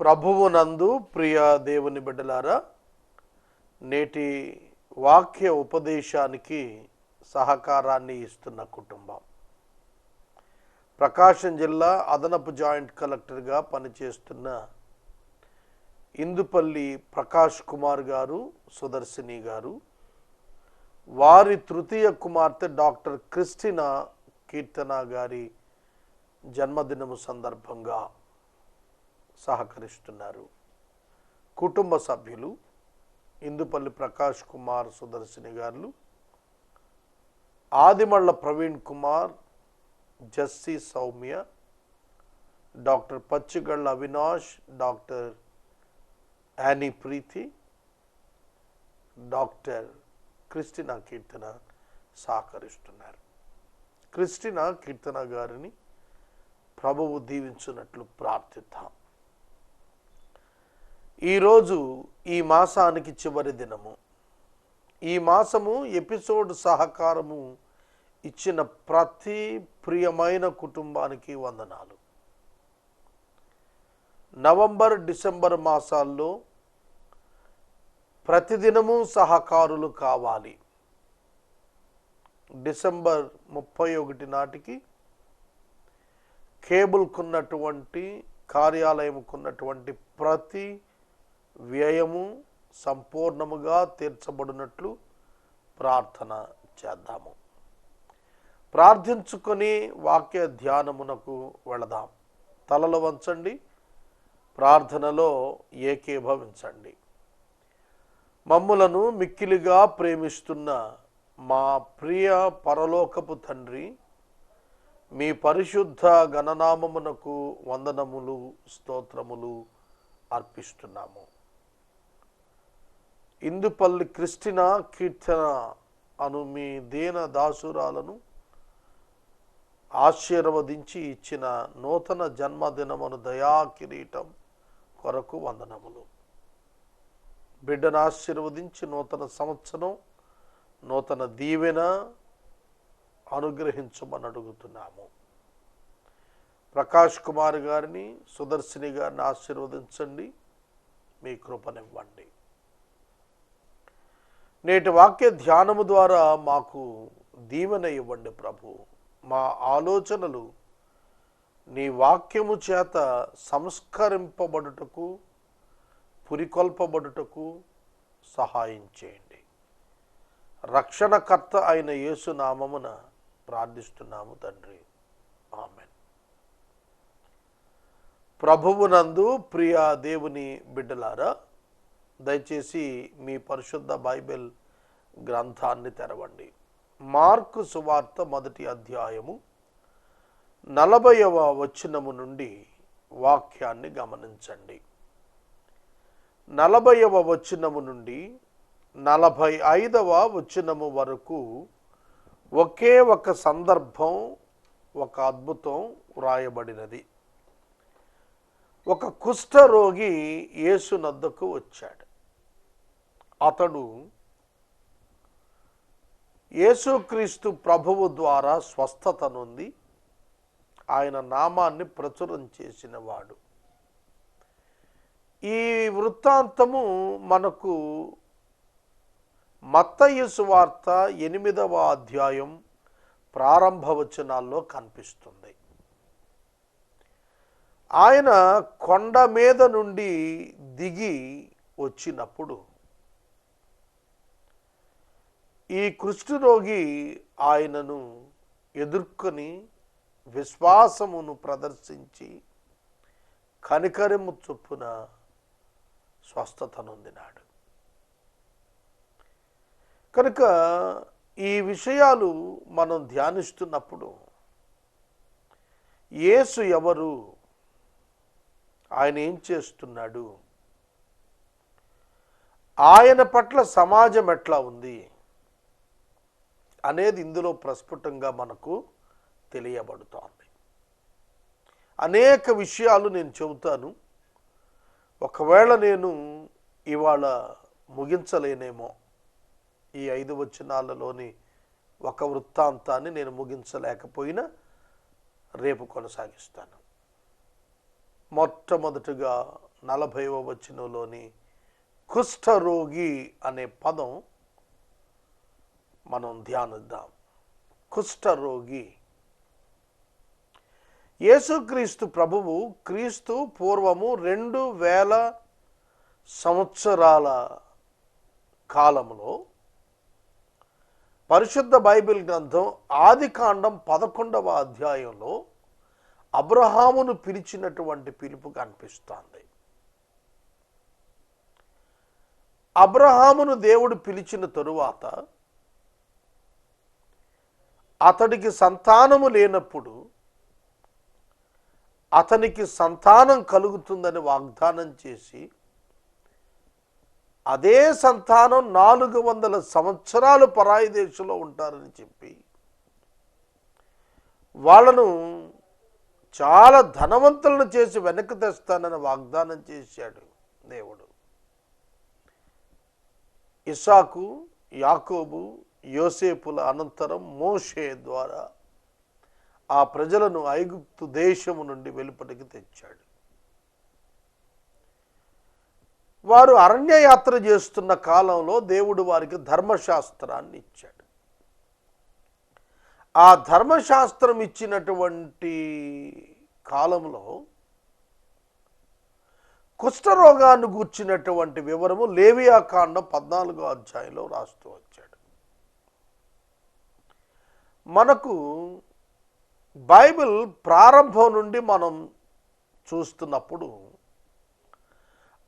ప్రభువునందు ప్రియ దేవుని బిడ్డలారా, నేటి వాక్య ఉపదేశానికి సహకారాన్ని ఇస్తున్న కుటుంబం ప్రకాశం జిల్లా అదనపు జాయింట్ కలెక్టర్గా పనిచేస్తున్న ఇందుపల్లి ప్రకాష్ కుమార్ గారు, సుదర్శిని గారు, వారి తృతీయ కుమార్తె డాక్టర్ క్రిస్టినా కీర్తన గారి జన్మదినము సందర్భంగా సహకరిస్తున్నారు. కుటుంబ సభ్యులు ఇందుపల్లి ప్రకాష్ కుమార్, సుదర్శిని గారు, Adimalla Praveen Kumar, Jassi Soumya, doctor Pachigalla Avinash, doctor Annie Preethi, doctor Christina Keerthana సహకరిస్తున్నారు. క్రిస్టినా కీర్తన గారిని ప్రభువు దీవించున్నట్లు ప్రార్థిద్దాం. ఈరోజు ఈ మాసానికి చివరి దినము. ఈ మాసము ఎపిసోడ్ సహకారము ఇచ్చిన ప్రతి ప్రియమైన కుటుంబానికి వందనాలు. నవంబర్, డిసెంబర్ మాసాల్లో ప్రతిదినము సహకారులు కావాలి. డిసెంబర్ 31 నాటికి కేబుల్కున్నటువంటి కార్యాలయంకున్నటువంటి ప్రతి వ్యయము సంపూర్ణముగా తీర్చబడినట్లు ప్రార్థన చేద్దాము. ప్రార్థించుకొని వాక్య ధ్యానమునకు వెళదాం. తలలు వంచండి, ప్రార్థనలో ఏకీభవించండి. మమ్ములను మిక్కిలిగా ప్రేమిస్తున్న మా ప్రియ పరలోకపు తండ్రి, మీ పరిశుద్ధ గణనామమునకు వందనములు, స్తోత్రములు అర్పిస్తున్నాము. ఇందుపల్లి క్రిస్టినా కీర్తన అను మీ దీన దాసురాలను ఆశీర్వదించి ఇచ్చిన నూతన జన్మదినమును దయా కిరీటం కొరకు వందనములు. బిడ్డను ఆశీర్వదించి నూతన సంవత్సరం, నూతన దీవెన అనుగ్రహించమని అడుగుతున్నాము. ప్రకాష్ కుమార్ గారిని, సుదర్శిని గారిని ఆశీర్వదించండి, మీ కృపనివ్వండి. నేటి వాక్య ధ్యానము ద్వారా మాకు దీవెన ఇవ్వండి ప్రభు. మా ఆలోచనలు నీ వాక్యము చేత సంస్కరింపబడుటకు, పురికొల్పబడుటకు సహాయం చేయండి. రక్షణకర్త అయిన యేసు నామమున ప్రార్థిస్తున్నాము తండ్రి, ఆమెన్. ప్రభువునందు ప్రియ దేవుని బిడ్డలారా, దయచేసి మీ పరిశుద్ధ బైబిల్ గ్రంథాన్ని తెరవండి. మార్కు సువార్త 1వ అధ్యాయము 40వ వచనము నుండి వాక్యాన్ని గమనించండి. 40వ వచనము నుండి 45వ వచనము వరకు ఒకే ఒక సందర్భం, ఒక అద్భుతం వ్రాయబడినది. ఒక కుష్ఠరోగి యేసు నద్దకు వచ్చాడు. అతడు యేసుక్రీస్తు ప్రభువు ద్వారా స్వస్థత నొంది ఆయన నామాన్ని ప్రచురం చేసిన వాడు. ఈ వృత్తాంతము మనకు మత్తయి సువార్త 8వ అధ్యాయం ప్రారంభ వచనాల్లో కనిపిస్తుంది. ఆయన కొండ మీద నుండి దిగి వచ్చినప్పుడు ఈ కుష్ఠరోగి ఆయనను ఎదుర్కొని విశ్వాసమును ప్రదర్శించి కనికరము చొప్పున స్వస్థత నొందినాడు. కనుక ఈ విషయాలు మనం ధ్యానిస్తున్నప్పుడు యేసు ఎవరు, ఆయన ఏం చేస్తున్నాడు, ఆయన పట్ల సమాజం ఎట్లా ఉంది అనేది ఇందులో ప్రస్ఫుటంగా మనకు తెలియబడుతోంది. అనేక విషయాలు నేను చెబుతాను. ఒకవేళ నేను ఇవాళ ముగించలేనేమో, ఈ 5 వచనాలలోని ఒక వృత్తాంతాన్ని నేను ముగించలేకపోయినా రేపు కొనసాగిస్తాను. మొట్టమొదటిగా 40వ వచనంలోని కుష్ఠరోగి అనే పదం మనం ధ్యానిద్దాం. కుష్ఠరోగి. యేసుక్రీస్తు ప్రభువు క్రీస్తు పూర్వము 2000 సంవత్సరాల కాలంలో పరిశుద్ధ బైబిల్ గ్రంథం ఆదికాండం 11వ అధ్యాయంలో అబ్రహామును పిలిచినటువంటి పిలుపు కనిపిస్తోంది. అబ్రహామును దేవుడు పిలిచిన తరువాత అతడికి సంతానము లేనప్పుడు అతనికి సంతానం కలుగుతుందని వాగ్దానం చేసి అదే సంతానం 400 సంవత్సరాలు పరాయి దేశంలో ఉంటారని చెప్పి వాళ్ళను చాలా ధనవంతులను చేసి వెనక్కి తెస్తానని వాగ్దానం చేశాడు దేవుడు. ఇస్సాకు, యాకోబు, యోసేపుల అనంతరం మోషే ద్వారా ఆ ప్రజలను ఐగుప్తు దేశము నుండి వెలుపటికి తెచ్చాడు. వారు అరణ్యయాత్ర చేస్తున్న కాలంలో దేవుడు వారికి ధర్మశాస్త్రాన్ని ఇచ్చాడు. ఆ ధర్మశాస్త్రం ఇచ్చినటువంటి కాలంలో కుష్ఠరోగాన్ని గూర్చినటువంటి వివరము లేవియాకాండం 14వ అధ్యాయంలో రాస్తూ వచ్చాడు. మనకు బైబిల్ ప్రారంభం నుండి మనం చూస్తున్నప్పుడు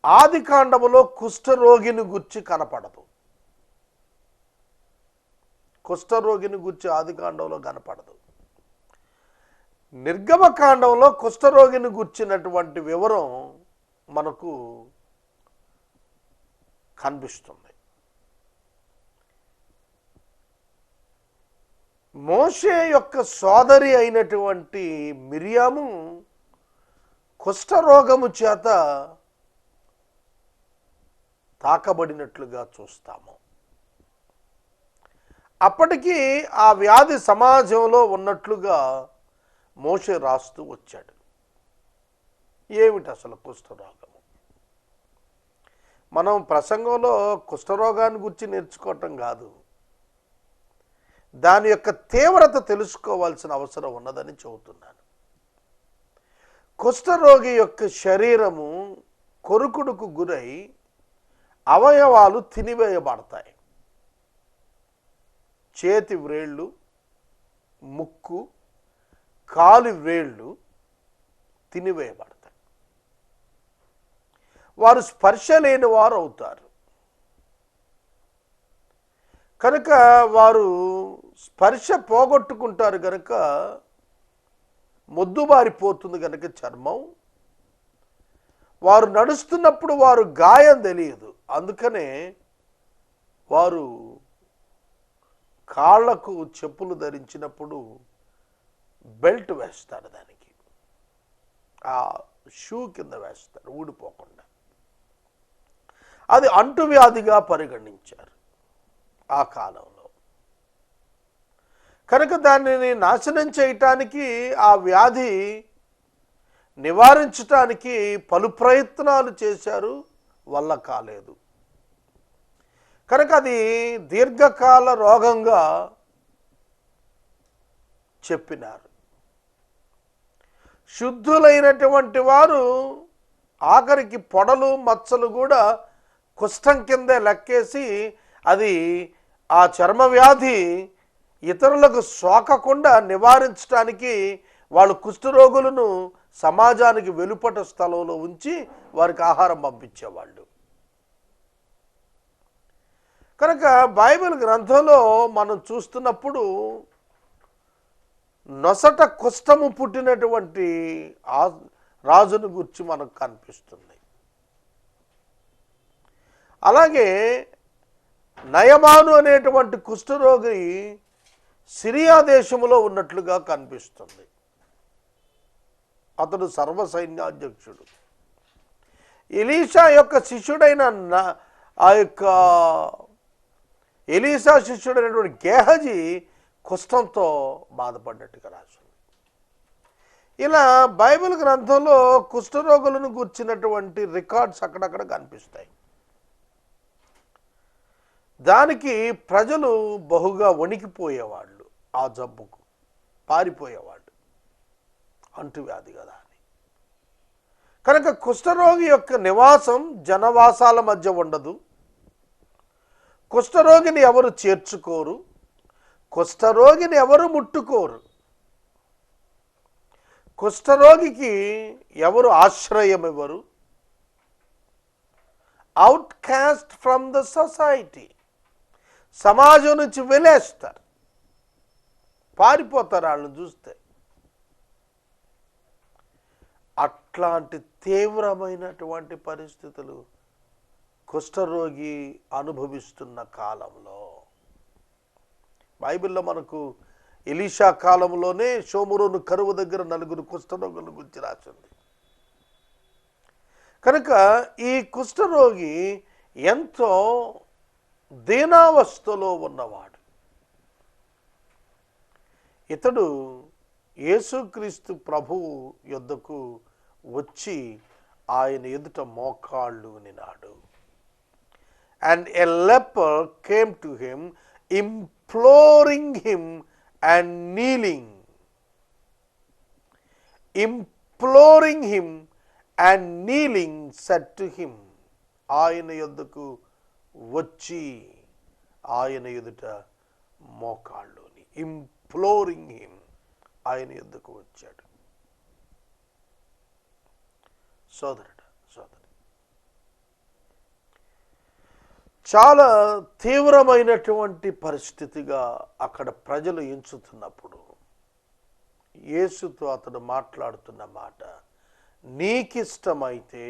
ఆదికాండములో కుష్ఠరోగిని గుర్చి కనపడదు. కుష్ఠరోగిని గుర్చి ఆదికాండంలో కనపడదు. నిర్గమకాండంలో కుష్ఠరోగిని గుర్చినటువంటి వివరం మనకు కనిపిస్తుంది. మోషే యొక్క సోదరి అయినటువంటి మిరియాము కుష్ఠరోగము చేత తాకబడినట్లుగా చూస్తాము. అప్పటికీ ఆ వ్యాధి సమాజంలో ఉన్నట్లుగా మోషే రాస్తూ వచ్చాడు. ఏమిటి అసలు కుష్ఠరోగము? మనం ప్రసంగంలో కుష్ఠరోగాన్ని గురించి నేర్చుకోవటం కాదు, దాని యొక్క తీవ్రత తెలుసుకోవాల్సిన అవసరం ఉన్నదని చెబుతున్నాను. కుష్ఠరోగి యొక్క శరీరము కొరుకుడుకు గురై అవయవాలు తినివేయబడతాయి. చేతి వ్రేళ్ళు, ముక్కు, కాలి వ్రేళ్ళు తినివేయబడతాయి. వారు స్పర్శ లేని వారు అవుతారు. కనుక వారు స్పర్శ పోగొట్టుకుంటారు కనుక మొద్దుబారిపోతుంది కనుక చర్మం. వారు నడుస్తున్నప్పుడు వారు గాయం తెలియదు. అందుకనే వారు కాళ్లకు చెప్పులు ధరించినప్పుడు బెల్ట్ వేస్తారు, దానికి ఆ షూ కింద వేస్తారు ఊడిపోకుండా. అది అంటువ్యాధిగా పరిగణించారు ఆ కాలంలో. కనుక దానిని నాశనం చేయటానికి, ఆ వ్యాధి నివారించటానికి పలు ప్రయత్నాలు చేశారు, వల్ల కాలేదు. కనుక అది దీర్ఘకాల రోగంగా చెప్పినారు. శుద్ధులైనటువంటి వారు ఆఖరికి పొడలు మచ్చలు కూడా కుష్ఠం కిందే లెక్కేసి అది ఆ చర్మ వ్యాధి ఇతరులకు సోకకుండా నివారించడానికి వాళ్ళు కుష్ఠరోగులను సమాజానికి వెలుపట స్థలంలో ఉంచి వారికి ఆహారం పంపించేవాళ్ళు. కనుక బైబిల్ గ్రంథంలో మనం చూస్తున్నప్పుడు నొసట కుష్ఠము పుట్టినటువంటి రాజును గురించి మనకు కనిపిస్తుంది. అలాగే నయమాను అనేటువంటి కుష్ఠరోగి సిరియా దేశంలో ఉన్నట్లుగా కనిపిస్తుంది. అతడు సర్వసైన్యాధ్యక్షుడు. ఎలీషా యొక్క శిష్యుడైన ఆ యొక్క ఎలీషా శిష్యుడైనటువంటి గేహజీ కుష్ఠంతో బాధపడ్డట్టుగా రాసింది. ఇలా బైబిల్ గ్రంథంలో కుష్ఠరోగులను గూర్చినటువంటి రికార్డ్స్ అక్కడక్కడ కనిపిస్తాయి. దానికి ప్రజలు బహుగా వణికిపోయేవాళ్ళు, ఆ జబ్బుకు పారిపోయేవాళ్ళు, అంటువ్యాధి కదా అని. కనుక కుష్ఠరోగి యొక్క నివాసం జనవాసాల మధ్య ఉండదు. కుష్ఠరోగిని ఎవరు చేర్చుకోరు, కుష్ఠరోగిని ఎవరు ముట్టుకోరు, కుష్ఠరోగికి ఎవరు ఆశ్రయం ఇవ్వరు. Out cost from the society, సమాజం నుంచి వెలేస్తారు, పారిపోతారు వాళ్ళని చూస్తే. అట్లాంటి తీవ్రమైనటువంటి పరిస్థితులు కుష్ఠరోగి అనుభవిస్తున్న కాలంలో, బైబిల్లో మనకు ఎలీషా కాలంలోనే షోమురోను కరువు దగ్గర 4 కుష్ఠరోగుల గురించి రాసింది. కనుక ఈ కుష్ఠరోగి ఎంతో దీనావస్థలో ఉన్నవాడు. ఇతడు యేసుక్రీస్తు ప్రభువు యొద్దకు వచ్చి ఆయన ఎదుట మోకాళ్ళు నినాడు. And a leper came to him imploring him and imploring him and kneeling said to him, ఆయన యొద్దకు వచ్చి ఆయన ఎదుట మోకాళ్ళుని, ఇంప్లోరింగ్ హిమ్, ఆయన యొద్దకు వచ్చాడు. సోదరుడు సోదరి, చాలా తీవ్రమైనటువంటి పరిస్థితిగా అక్కడ ప్రజలు ఎంచుతున్నప్పుడు యేసుతో అతడు మాట్లాడుతున్న మాట, నీకిష్టమైతే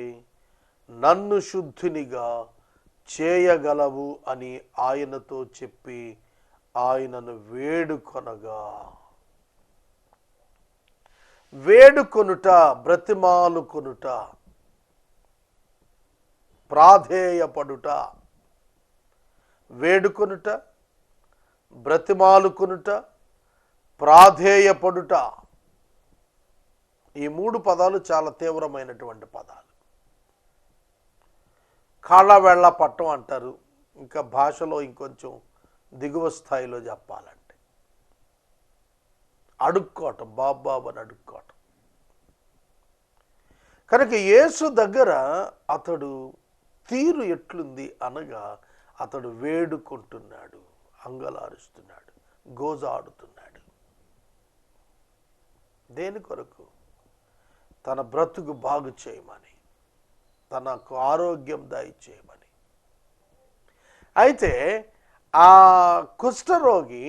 నన్ను శుద్ధినిగా చేయగలవు అని ఆయనతో చెప్పి ఆయనను వేడుకొనుట, బ్రతిమాలుకొనుట, ప్రాధేయపడుట, వేడుకొనుట, బ్రతిమాలుకొనుట, ప్రాధేయపడుట, ఈ 3 పదాలు చాలా తీవ్రమైనటువంటి పదాలు. కాళ్ళ వేళ్ళ పట్టం అంటారు, ఇంకా భాషలో ఇంకొంచెం దిగువ స్థాయిలో చెప్పాలంటే అడుక్కోవటం, బాబాబు అని అడుక్కోవటం. కనుక యేసు దగ్గర అతడు తీరు ఎట్లుంది అనగా, అతడు వేడుకుంటున్నాడు, అంగలారుస్తున్నాడు, గోజాడుతున్నాడు. దేని కొరకు? తన బ్రతుకు బాగు చేయమని, తనకు ఆరోగ్యం దయచేయమని. అయితే ఆ కుష్ఠరోగి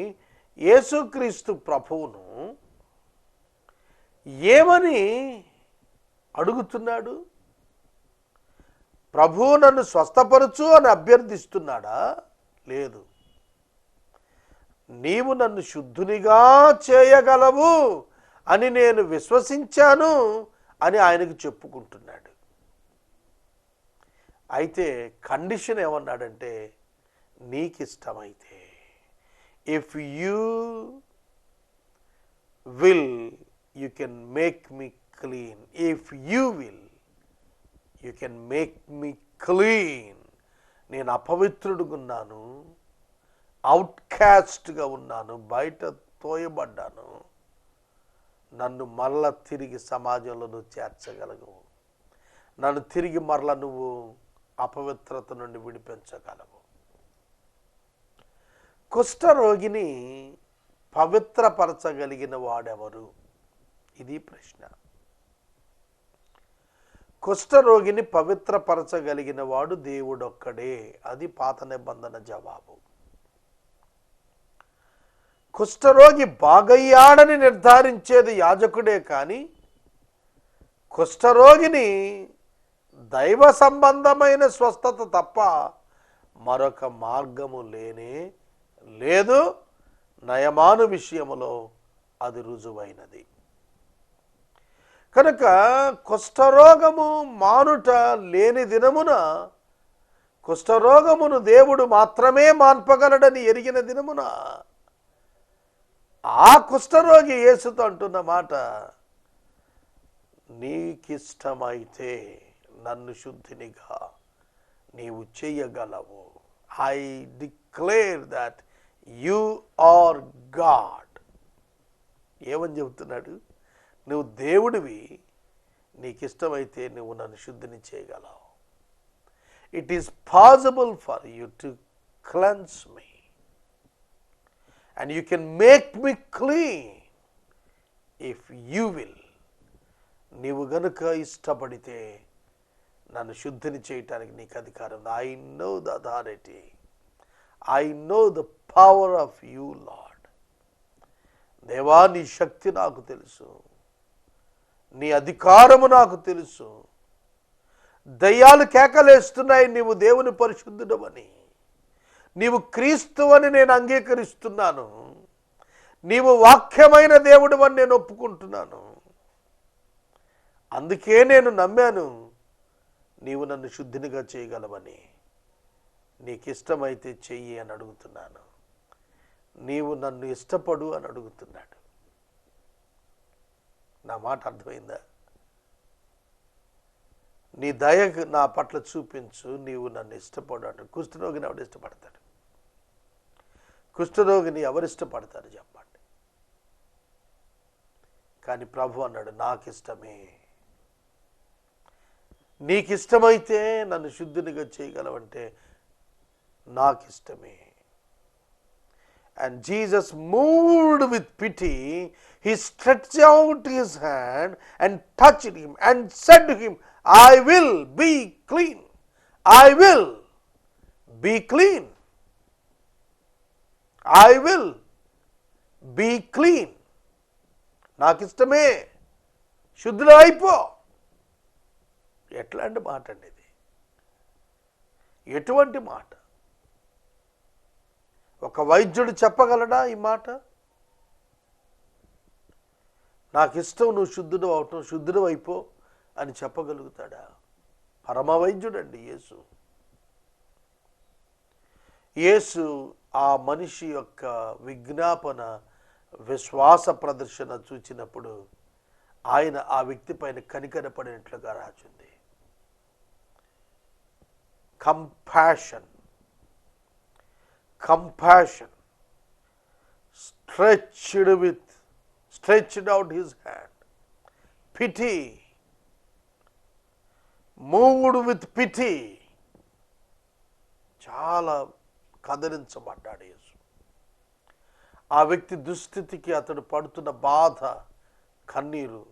యేసుక్రీస్తు ప్రభువును ఏమని అడుగుతున్నాడు? ప్రభువు నన్ను స్వస్థపరచు అని అభ్యర్థిస్తున్నాడా? లేదు. నీవు నన్ను శుద్ధునిగా చేయగలవు అని నేను విశ్వసించాను అని ఆయనకు చెప్పుకుంటున్నాడు. అయితే కండిషన్ ఏమన్నాడంటే, నీకిష్టమైతే, if you will you can make me clean, if you will you can make me clean. నేను అపవిత్రుడుగున్నాను, అవుట్కాస్ట్గా ఉన్నాను, బయట తోయబడ్డాను, నన్ను మరల తిరిగి సమాజంలో నువ్వు చేర్చగలవు, నన్ను తిరిగి మరల నువ్వు అపవిత్రత నుండి విడిపించగలవు. కుష్ఠరోగిని పవిత్రపరచగలిగిన వాడెవరు? ఇది ప్రశ్న. కుష్ఠరోగిని పవిత్రపరచగలిగిన వాడు దేవుడొక్కడే. అది పాత నిబంధన జవాబు. కుష్ఠరోగి బాగయ్యాడని నిర్ధారించేది యాజకుడే, కానీ కుష్ఠరోగిని దైవ సంబంధమైన స్వస్థత తప్ప మరొక మార్గము లేనే లేదు. నయమాను విషయములో అది రుజువైనది. కనుక కుష్ఠరోగము మానుట లేని దినమున, కుష్ఠరోగమును దేవుడు మాత్రమే మాన్పగలడని ఎరిగిన దినమున, ఆ కుష్ఠరోగి యేసుతో అంటున్న మాట, నీకిష్టమైతే నన్ను శుద్ధినిగా నీవు చేయగలవు. I declare that you are God. ఏమని చెబుతున్నాడు? నువ్వు దేవుడివి, నీకిష్టమైతే నువ్వు నన్ను శుద్ధిని చేయగలవు. It is possible for you to cleanse me and you can make me clean if you will. నీవు గనుక ఇష్టపడితే నన్ను శుద్ధిని చేయటానికి నీకు అధికారం. I know the authority, I know the power of you Lord. దేవా, నీ శక్తి నాకు తెలుసు, నీ అధికారము నాకు తెలుసు. దయ్యాలు కేకలేస్తున్నాయి నీవు దేవుని పరిశుద్ధుడవని, నీవు క్రీస్తువని నేను అంగీకరిస్తున్నాను, నీవు వాక్యమైన దేవుడు అని నేను ఒప్పుకుంటున్నాను. అందుకే నేను నమ్మాను నీవు నన్ను శుద్ధినిగా చేయగలవని. నీకిష్టమైతే చెయ్యి అని అడుగుతున్నాను. నీవు నన్ను ఇష్టపడు అని అడుగుతున్నాడు. నా మాట అర్థమైందా? నీ దయ నా పట్ల చూపించు, నీవు నన్ను ఇష్టపడు అంటాడు. కుష్ఠరోగిని ఎవడు ఇష్టపడతాడు? కుష్ఠరోగిని ఎవరు ఇష్టపడతారు చెప్పండి? కానీ ప్రభు అన్నాడు, నాకిష్టమే. నీకిష్టమైతే నన్ను శుద్ధినిగా చేయగలవంటే నాకిష్టమే. And Jesus, moved with pity, he stretched out his hand and touched him and said to him, I will be clean. I will be clean. I will be clean. నాకిష్టమే, శుద్ధుడు అయిపో. ఎట్లాంటి మాట అండి ఇది? ఎటువంటి మాట? ఒక వైద్యుడు చెప్పగలడా ఈ మాట? నాకిష్టం నువ్వు శుద్ధుడు అవటం, శుద్ధుడు అయిపో అని చెప్పగలుగుతాడా? పరమ వైద్యుడండి యేసు. యేసు ఆ మనిషి యొక్క విజ్ఞాపన, విశ్వాస ప్రదర్శన చూచినప్పుడు ఆయన ఆ వ్యక్తి పైన కనికరపడినట్లుగా రాచుంది. Compassion, compassion, stretched out his hand. Pity, moved with pity. చాలా కదిలించబడ్డాడు యేసు. ఆ వ్యక్తి దుస్థితికి, అతడు పడుతున్న బాధ, కన్నీరు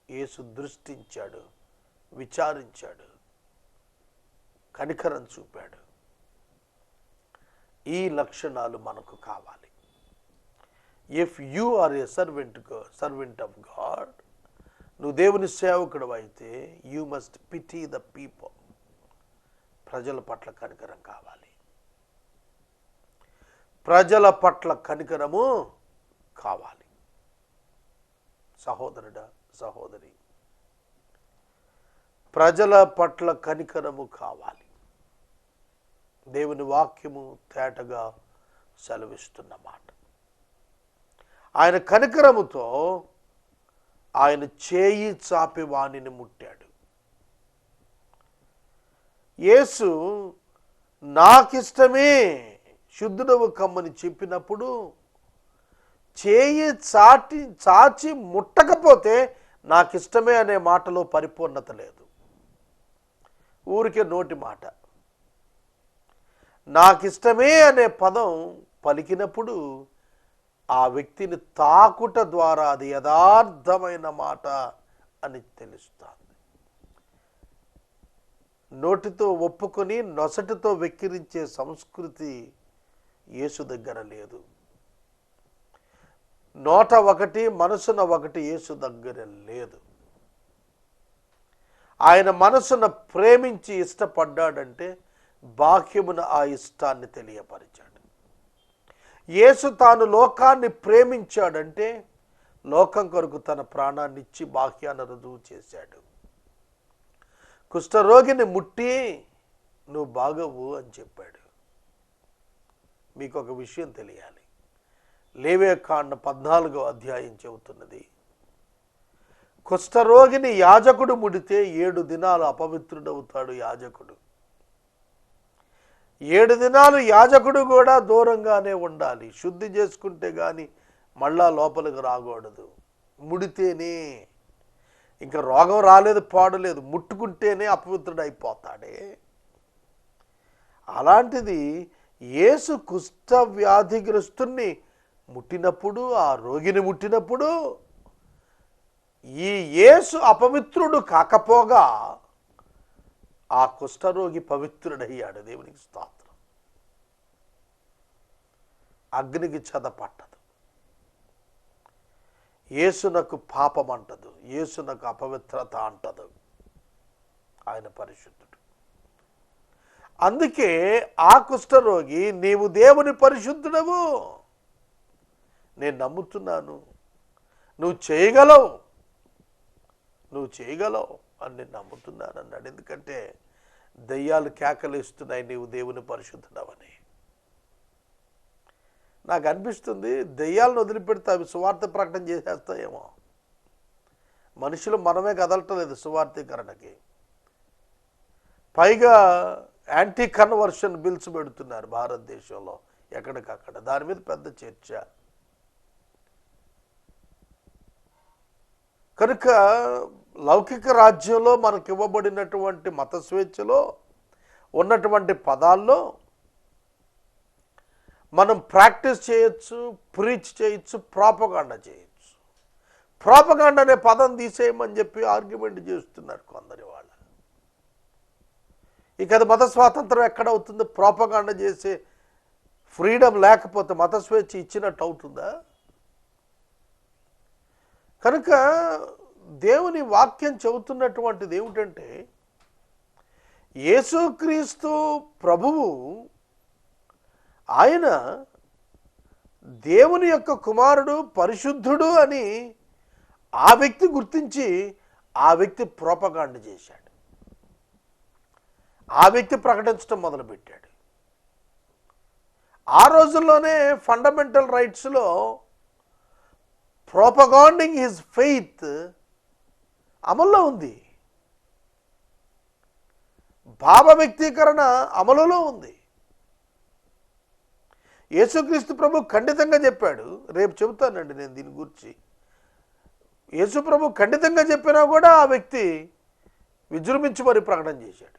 యేసు దృష్టించాడు, విచారించాడు, కనికరం చూపాడు. ఈ లక్షణాలు మనకు కావాలి. If you are a servant of God, నువ్వు దేవుని సేవకుడు అయితే, you must pity the people. ప్రజల పట్ల కనికరం కావాలి. ప్రజల పట్ల కనికరము కావాలి. సహోదరుడా, సహోదరి, ప్రజల పట్ల కనికరము కావాలి. దేవుని వాక్యము తేటగా సెలవిస్తున్న మాట. ఆయన కనికరముతో ఆయన చేయి చాపి వాణిని ముట్టాడు. యేసు నాకిష్టమే, శుద్ధుడవు కమ్మని చెప్పినప్పుడు చేయి చాచి ముట్టకపోతే నాకిష్టమే అనే మాటలో పరిపూర్ణత లేదు. ఊరికే నోటి మాట. నాకిష్టమే అనే పదం పలికినప్పుడు ఆ వ్యక్తిని తాకుట ద్వారా అది యథార్థమైన మాట అని తెలుస్తుంది. నోటితో ఒప్పుకొని నొసటితో వెక్కిరించే సంస్కృతి యేసు దగ్గర లేదు. నోట ఒకటి, మనసున ఒకటి యేసు దగ్గర లేదు. ఆయన మనసున ప్రేమించి ఇష్టపడ్డాడంటే బాహ్యమున ఆ ఇష్టాన్ని తెలియపరిచాడు. యేసు తాను లోకాన్ని ప్రేమించాడంటే లోకం కొరకు తన ప్రాణాన్ని ఇచ్చి బాహ్యాన్ని రుజువు చేశాడు. కుష్ఠరోగిని ముట్టి నువ్వు బాగవు అని చెప్పాడు. మీకు ఒక విషయం తెలియాలి. లేవియకాండ 14వ అధ్యాయం చెబుతున్నది, కుష్ఠరోగిని యాజకుడు ముడితే 7 దినాలు అపవిత్రుడవుతాడు యాజకుడు. 7 దినాలు యాజకుడు కూడా దూరంగానే ఉండాలి. శుద్ధి చేసుకుంటే కానీ మళ్ళా లోపలికి రాకూడదు. ముడితేనే, ఇంకా రోగం రాలేదు పాడలేదు, ముట్టుకుంటేనే అపవిత్రుడు అయిపోతాడే. అలాంటిది యేసు కుష్ఠ వ్యాధిగ్రస్తుని ముట్టినప్పుడు, ఆ రోగిని ముట్టినప్పుడు ఈ యేసు అపవిత్రుడు కాకపోగా ఆ కుష్ఠరోగి పవిత్రుడయ్యాడు. దేవునికి స్తోత్రం. అగ్నికి చెద పట్టదు. యేసునకు పాపం అంటదు, యేసునకు అపవిత్రత అంటదు. ఆయన పరిశుద్ధుడు. అందుకే ఆ కుష్ఠరోగి, నీవు దేవుని పరిశుద్ధుడవు, నేను నమ్ముతున్నాను, నువ్వు చేయగలవు అని నేను నమ్ముతున్నాను అన్నాడు. ఎందుకంటే దయ్యాలు కేకలేస్తున్నాయి, నీవు దేవుని పరిశుద్ధుడవని. నాకు అనిపిస్తుంది దయ్యాలను వదిలిపెడితే అవి సువార్త ప్రకటన చేసేస్తాయేమో. మనుషులు మనమే కదలటలేదు సువార్తీకరణకి. పైగా యాంటీ కన్వర్షన్ బిల్స్ పెడుతున్నారు భారతదేశంలో ఎక్కడికక్కడ. దాని మీద పెద్ద చర్చ. కనుక లౌకిక రాజ్యంలో మనకు ఇవ్వబడినటువంటి మత స్వేచ్ఛలో ఉన్నటువంటి పదాల్లో మనం ప్రాక్టీస్ చేయొచ్చు, ప్రీచ్ చేయొచ్చు, ప్రాపగాండా చేయొచ్చు. ప్రాపగాండా అనే పదం తీసేయమని చెప్పి ఆర్గ్యుమెంట్ చేస్తున్నారు కొందరి వాళ్ళు. ఇక అది మత స్వాతంత్రం ఎక్కడవుతుంది? ప్రాపగాండా చేసే ఫ్రీడమ్ లేకపోతే మత స్వేచ్ఛ ఇచ్చినట్టు అవుతుందా? కనుక దేవుని వాక్యం చెబుతున్నటువంటిది ఏమిటంటే, యేసుక్రీస్తు ప్రభువు ఆయన దేవుని యొక్క కుమారుడు, పరిశుద్ధుడు అని ఆ వ్యక్తి గుర్తించి ఆ వ్యక్తి ప్రోపగాండా చేశాడు. ఆ వ్యక్తి ప్రకటించడం మొదలుపెట్టాడు. ఆ రోజుల్లోనే ఫండమెంటల్ రైట్స్లో ప్రోపగాండింగ్ హిజ్ ఫెయిత్ అమల్లో ఉంది. భావ వ్యక్తీకరణ అమలులో ఉంది. యేసుక్రీస్తు ప్రభు ఖండితంగా చెప్పాడు. రేపు చెబుతానండి నేను దీని గురించి. యేసు ప్రభు ఖండితంగా చెప్పినా కూడా ఆ వ్యక్తి విజృంభించి మరి ప్రకటన చేశాడు.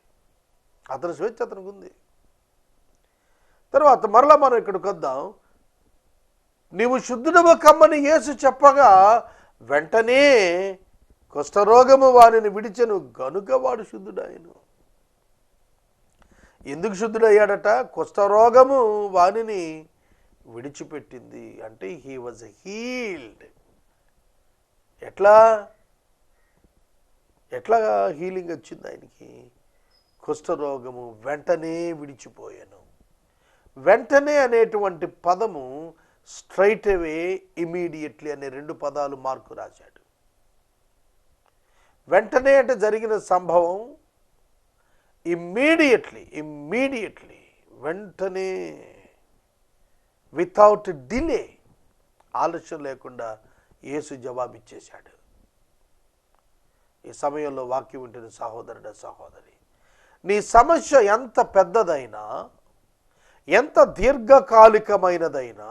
అతని స్వేచ్ఛ అతనికి ఉంది. తర్వాత మరలా మనం ఇక్కడికి వద్దాం. నీవు శుద్ధుడవ కమ్మని యేసు చెప్పగా వెంటనే కుష్ఠరోగము వారిని విడిచెను గనుక వాడు శుద్ధుడాయను. ఎందుకు శుద్ధుడయ్యాడట? కుష్ఠరోగము వానిని విడిచిపెట్టింది. అంటే హీ వాజ్ హీల్డ్. ఎట్లా హీలింగ్ వచ్చింది ఆయనకి? కుష్ఠరోగము వెంటనే విడిచిపోయాను. వెంటనే అనేటువంటి పదము స్ట్రైట్ అవే, ఇమీడియట్లీ అనే 2 పదాలు మార్కు రాశాడు. వెంటనే అంటే జరిగిన సంభవం, ఇమ్మీడియట్లీ వెంటనే, వితౌట్ డిలే, ఆలస్యం లేకుండా యేసు జవాబిచ్చేశాడు. ఈ సమయంలో వాక్యం వింటున్న సహోదరుడు, సహోదరి, నీ సమస్య ఎంత పెద్దదైనా, ఎంత దీర్ఘకాలికమైనదైనా,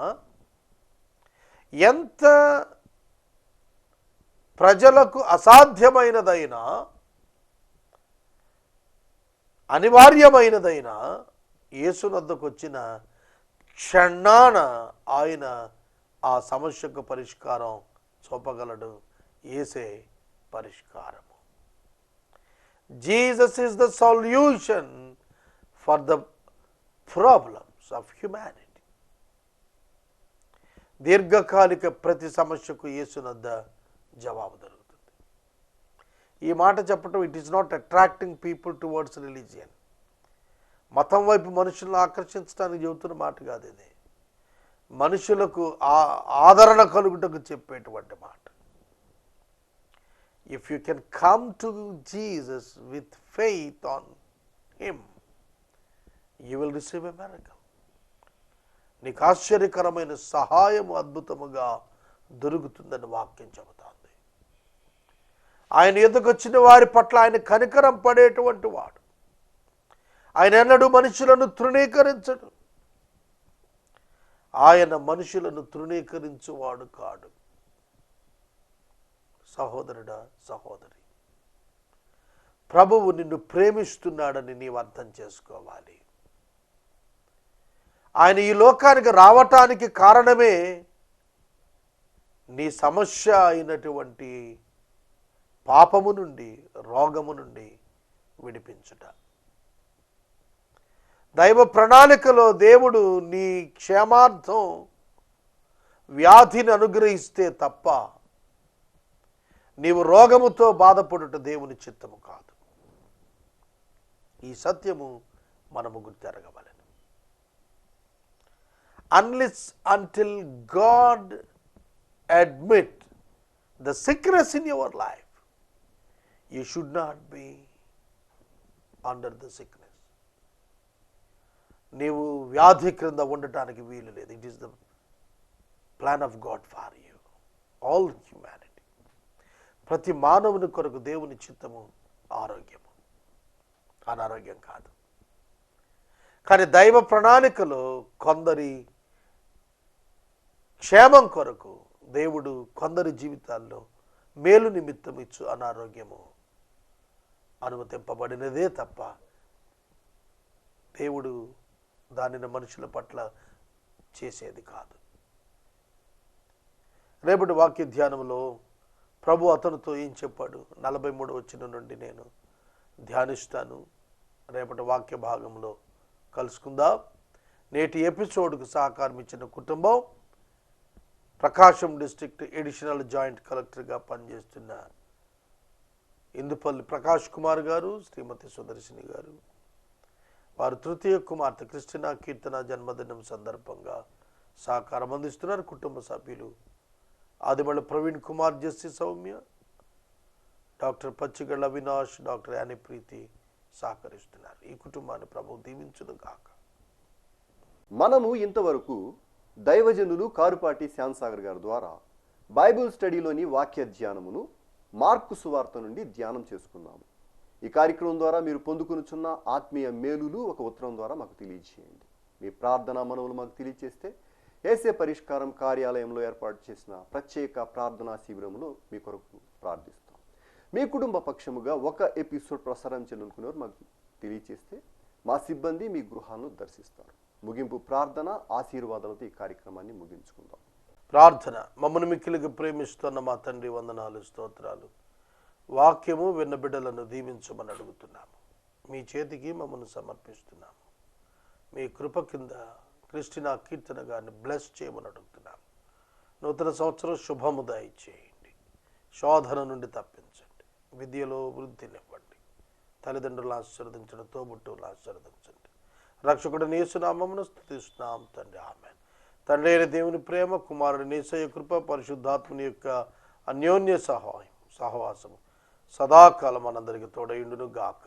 ఎంత ప్రజలకు అసాధ్యమైనదైనా, అనివార్యమైనదైనా, యేసునద్దకు వచ్చిన క్షణాన ఆయన ఆ సమస్యకు పరిష్కారం చూపగలడు. యేసే పరిష్కారము. Jesus is the solution for the problems of humanity. దీర్ఘకాలిక ప్రతి సమస్యకు యేసునద్ద జవాబు దొరుకుతుంది. ఈ మాట చెప్పటం, it is not attracting people towards religion. మతం వైపు మనుషులను ఆకర్షించడానికి చెబుతున్న మాట కాదు ఇది. మనుషులకు ఆదరణ కలుగుటకు చెప్పేటువంటి మాట. If you can come to Jesus with faith on him, you will receive a miracle. నీకు ఆశ్చర్యకరమైన సహాయము అద్భుతముగా దొరుకుతుందని వాక్యం చెబుతోంది. ఆయన ఎదుకు వచ్చిన వారి పట్ల ఆయన కనికరం పడేటువంటి వాడు. ఆయన ఎన్నడూ మనుషులను తృణీకరించడు. ఆయన మనుషులను తృణీకరించువాడు కాడు. సహోదరుడా, సహోదరి, ప్రభువు నిన్ను ప్రేమిస్తున్నాడని నీవు అర్థం చేసుకోవాలి. ఆయన ఈ లోకానికి రావటానికి కారణమే నీ సమస్య అయినటువంటి పాపము నుండి, రోగము నుండి విడిపించుట. దైవ ప్రణాళికలో దేవుడు నీ క్షేమార్థం వ్యాధిని అనుగ్రహిస్తే తప్ప నీవు రోగముతో బాధపడుట దేవుని చిత్తము కాదు. ఈ సత్యము మనము గుర్తెరగవలెను. Unless until God admit the sickness in your life, you should not be under the sickness. నీవు వ్యాధి క్రింద ఉండటానికి వీలు లేదు. It is the plan of God far you, all humanity. ప్రతి మానవుని కొరకు దేవుని చిత్తము ఆరోగ్యము, అనారోగ్యం కాదు. కానీ దైవ ప్రణాళికలో కొందరి క్షేమం కొరకు దేవుడు కొందరి జీవితాల్లో మేలు నిమిత్తం ఇచ్చు అనారోగ్యము అనుమతింపబడినదే తప్ప దేవుడు దానిని మనుషుల పట్ల చేసేది కాదు. రేపటి వాక్య ధ్యానంలో ప్రభు అతనితో ఏం చెప్పాడు 43వ వచనం నుండి నేను ధ్యానిస్తాను. రేపటి వాక్య భాగంలో కలుసుకుందాం. నేటి ఎపిసోడ్కు సహకారం ఇచ్చిన కుటుంబం ప్రకాశం డిస్ట్రిక్ట్ ఎడిషనల్ జాయింట్ కలెక్టర్గా పనిచేస్తున్న ఇందుపల్లి ప్రకాష్ కుమార్ గారు, శ్రీమతి సుదర్శిని గారు, వారు తృతీయ కుమార్తె క్రిస్టినా కీర్తన జన్మదినం సందర్భంగా సహకారం అందిస్తున్నారు. కుటుంబ సభ్యులు Adimalla Praveen Kumar, Jessie Soumya, doctor Pachigalla Avinash, doctor Annie Preethi సహకరిస్తున్నారు. ఈ కుటుంబాన్ని ప్రభువు దీవించును గాక. మనము ఇంతవరకు దైవజనులు కారుపాటి శ్యాంసాగర్ గారి ద్వారా బైబిల్ స్టడీలోని వాక్య ధ్యానమును మార్కు సువార్త నుండి ధ్యానం చేసుకున్నాము. ఈ కార్యక్రమం ద్వారా మీరు పొందుకొనుచున్న ఆత్మీయ మేలులు ఒక ఉత్తరం ద్వారా మాకు తెలియజేయండి. మీ ప్రార్థనా మనవులు మాకు తెలియజేస్తే ఏసే పరిష్కారం కార్యాలయంలో ఏర్పాటు చేసిన ప్రత్యేక ప్రార్థనా శిబిరంలో మీ కొరకు ప్రార్థిస్తాం. మీ కుటుంబ పక్షముగా ఒక ఎపిసోడ్ ప్రసారం చేయాలనుకునేవారు మాకు తెలియజేస్తే మా సిబ్బంది మీ గృహాలను దర్శిస్తారు. ముగింపు ప్రార్థన ఆశీర్వాదాలతో ఈ కార్యక్రమాన్ని ముగించుకుందాం. ప్రార్థన. మమ్మల్ని మిక్కిలిగా ప్రేమిస్తున్న మా తండ్రి, వందనాలు, స్తోత్రాలు. వాక్యము విన్న బిడ్డలను దీవించమని అడుగుతున్నాము. మీ చేతికి మమ్మల్ని సమర్పిస్తున్నాము. మీ కృప కింద క్రిస్టినా కీర్తన గారిని బ్లెస్ చేయమని అడుగుతున్నాము. నూతన సంవత్సరం శుభము దయచేయండి. శోధన నుండి తప్పించండి. విద్యలో వృద్ధినివ్వండి. తల్లిదండ్రులను ఆశీర్వదించండి. తోబుట్టువులను ఆశీర్వదించండి. రక్షకుడు యేసు నామమున స్తుతిస్తున్నాం తండ్రి, ఆమేన్. తండ్రి అయిన దేవుని ప్రేమ, కుమారుడు యేసయ్య కృప, పరిశుద్ధాత్మని యొక్క అన్యోన్య సహవాసము సదాకాలం మనందరికీ తోడయుండును గాక.